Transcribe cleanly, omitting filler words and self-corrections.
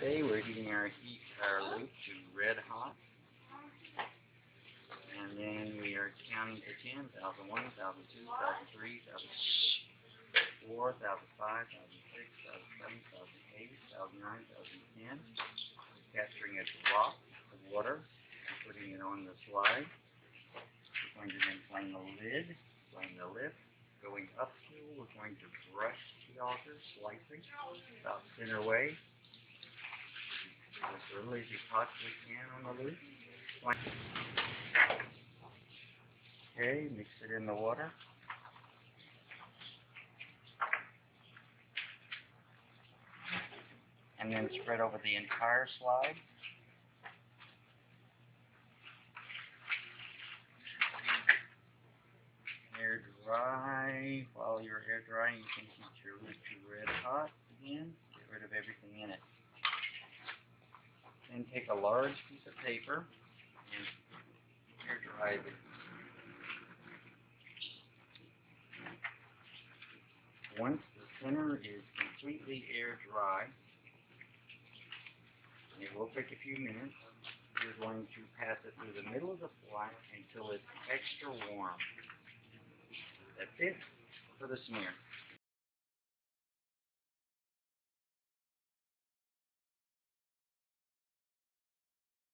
Today we're heating our loop to red hot, and then we are counting to 10, 1001, 1002, 1003, 1004, 1005, 1006, 1007, 1008, 1009, 1010, capturing a drop of water and putting it on the slide. We're going to then plane the lid, plane the lip. Going uphill, we're going to brush the auger slightly, about center way, as early as you possibly can on the loop. Okay, mix it in the water. And then spread over the entire slide. Air dry. While you're air drying, you can keep your loop to red hot again. Get rid of everything in it. Then take a large piece of paper and air dry it. Once the center is completely air dry, and it will take a few minutes, you're going to pass it through the middle of the flat until it's extra warm. That's it for the smear.